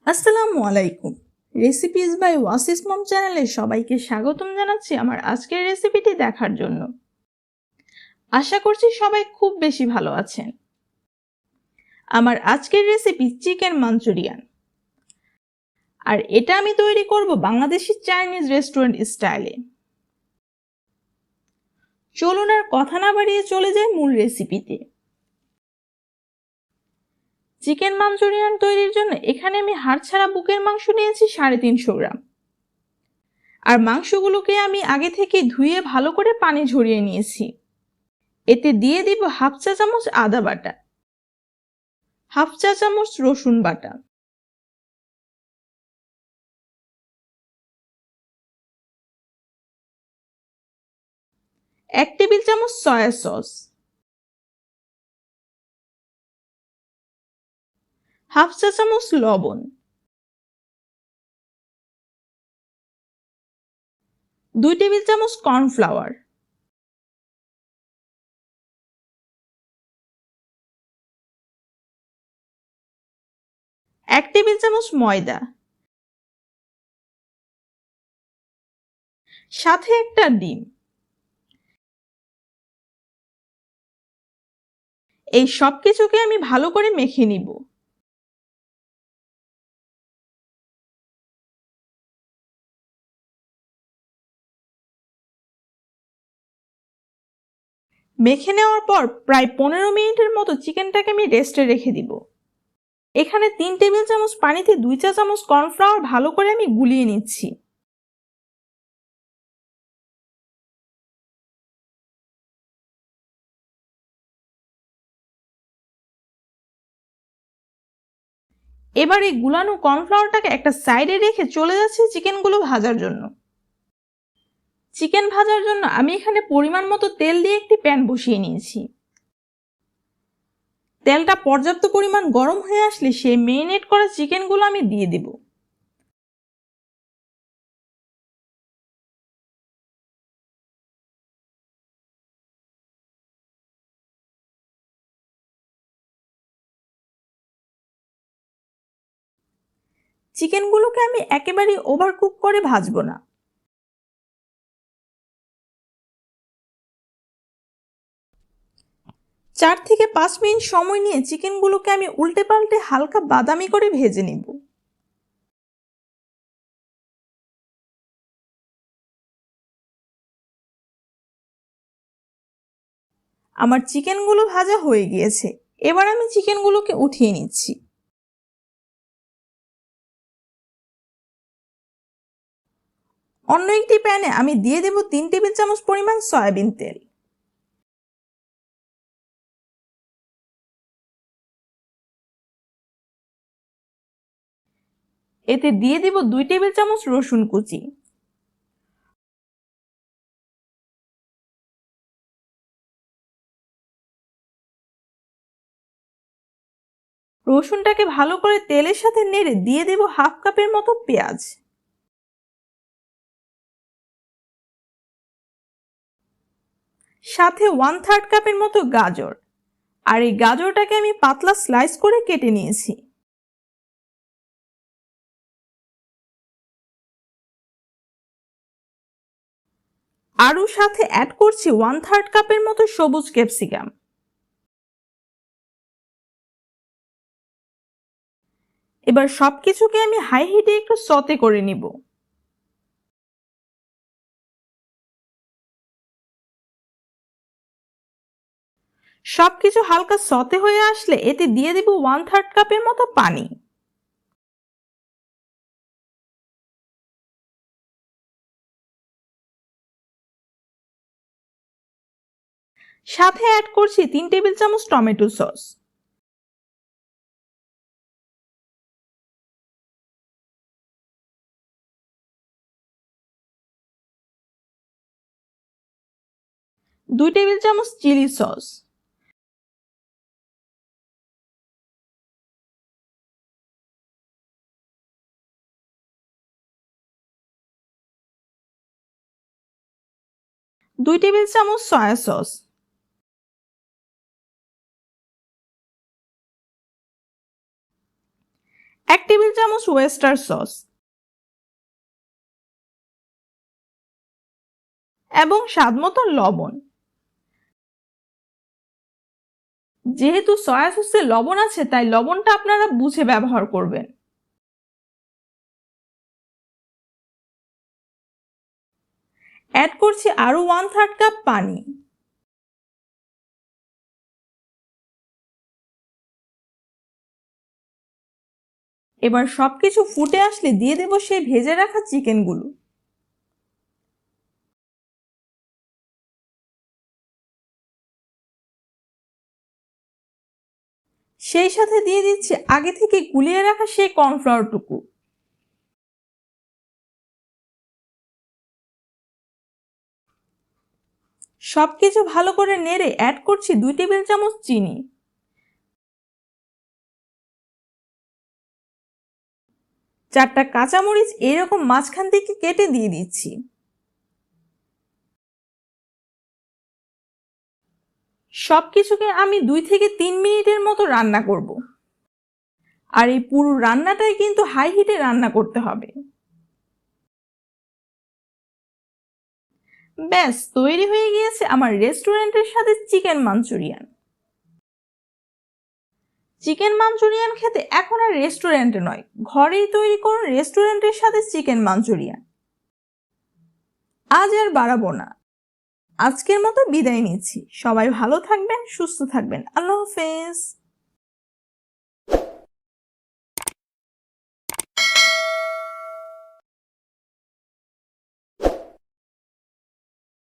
আসসালামু আলাইকুম। Recipes by ওয়াসিস মম চ্যানেলে সবাইকে স্বাগতম জানাচ্ছি আমার আজকের রেসিপিটি দেখার জন্য। আশা করছি সবাই খুব বেশি ভালো আছেন। আমার আজকের রেসিপি চিকেন মাঞ্চুরিয়ান, আর এটা আমি তৈরি করব বাংলাদেশি চাইনিজ রেস্টুরেন্ট স্টাইলে। চলুন আর কথা না বাড়িয়ে চলে যাই মূল রেসিপিতে। চিকেন মাঞ্চুরিয়ান তৈরির জন্য এখানে আমি হাড় ছাড়া বুকের মাংস নিয়েছি 350 গ্রাম। আর মাংসগুলোকে আমি আগে থেকে ধুয়ে ভালো করে পানি ঝরিয়ে নিয়েছি। এতে দিয়ে দিব হাফ চা চামচ আদা বাটা, হাফ চা চামচ রসুন বাটা, এক টেবিল চামচ সয়া সস, হাফ চা চামচ লবণ, 2 টেবিল চামচ কর্নফ্লাওয়ার, এক টেবিল চামচ ময়দা, সাথে একটা ডিম। এই সব কিছুকে আমি ভালো করে মেখে নিব। মেখে নেওয়ার পর প্রায় 15 মিনিটের মতো চিকেনটাকে আমি রেস্টে রেখে দিব। এখানে 3 টেবিল চামচ পানিতে 2 চা চামচ কর্নফ্লাওয়ার ভালো করে আমি গুলিয়ে নিচ্ছি। এবার এই গুলানো কর্নফ্লাওয়ারটাকে একটা সাইডে রেখে চলে যাচ্ছে চিকেনগুলো ভাজার জন্য। চিকেন ভাজার জন্য আমি এখানে পরিমাণ মতো তেল দিয়ে একটি প্যান বসিয়ে নিয়েছি। তেলটা পর্যাপ্ত পরিমাণ গরম হয়ে আসলে সেই মেরিনেট করা চিকেনগুলো আমি দিয়ে দেব। চিকেনগুলোকে আমি একেবারেই ওভারকুক করে ভাজবো না। 4 থেকে 5 মিনিট সময় নিয়ে চিকেনগুলোকে আমি উল্টে পাল্টে হালকা বাদামি করে ভেজে নিব। আমার চিকেনগুলো ভাজা হয়ে গিয়েছে। এবার আমি চিকেনগুলোকে উঠিয়ে নিচ্ছি। অন্য একটি প্যানে আমি দিয়ে দেব 3 টেবিল চামচ পরিমাণ সয়াবিন তেল। এতে দিয়ে দেব 2 টেবিল চামচ রসুন কুচি, রসুনটাকে ভালো করে তেলের সাথে নেড়ে দিয়ে দেব হাফ কাপের মতো পেঁয়াজ, সাথে 1/3 কাপের মতো গাজর। আর এই গাজরটাকে আমি পাতলা স্লাইস করে কেটে নিয়েছি। আরও সাথে অ্যাড করছি 1/3 কাপের মতো সবুজ ক্যাপসিকাম। এবার সবকিছুকে আমি হাই হিটে একটু সতে করে নিব। সবকিছু হালকা সতে হয়ে আসলে এতে দিয়ে দেব 1/3 কাপের মতো পানি। সাথে অ্যাড করছি 3 টেবিল চামচ টমেটো সস। দুই টেবিল চামচ চিলি সস, 2 টেবিল চামচ সয়া সস, 1 টেবিল চামচ ওয়েস্টার সস এবং স্বাদমতো লবণ। যেহেতু সয়া সসে লবণ আছে তাই লবণটা আপনারা বুঝে ব্যবহার করবেন। অ্যাড করছি আরো 1/3 কাপ পানি। এবার সবকিছু ফুটে আসলে দিয়ে দেব সেই ভেজে রাখা চিকেনগুলো। সেই সাথে দিয়ে দিচ্ছি আগে থেকে গুলিয়ে রাখা সেই কর্নফ্লাওয়ারটুকু। সবকিছু ভালো করে নেড়ে অ্যাড করছি 2 টেবিল চামচ চিনি। চারটা কাঁচামরিচ এরকম মাঝখান থেকে কেটে দিয়ে দিচ্ছি। সবকিছুকে আমি 2 থেকে 3 মিনিটের মতো রান্না করব। আর এই পুরো রান্নাটাই কিন্তু হাই হিটে রান্না করতে হবে। ব্যাস তৈরি হয়ে গিয়েছে আমার রেস্টুরেন্টের সাথে চিকেন মাঞ্চুরিয়ান। চিকেন মাঞ্চুরিয়ান খেতে এখন আর রেস্টুরেন্টে নয়, ঘরেই তৈরি করুন রেস্টুরেন্টের সাথে চিকেন মাঞ্চুরিয়ান। আজ আর বাড়াবো না, আজকের মতো বিদায় নিচ্ছি। সবাই ভালো থাকবেন, সুস্থ থাকবেন। আল্লাহ হাফেজ।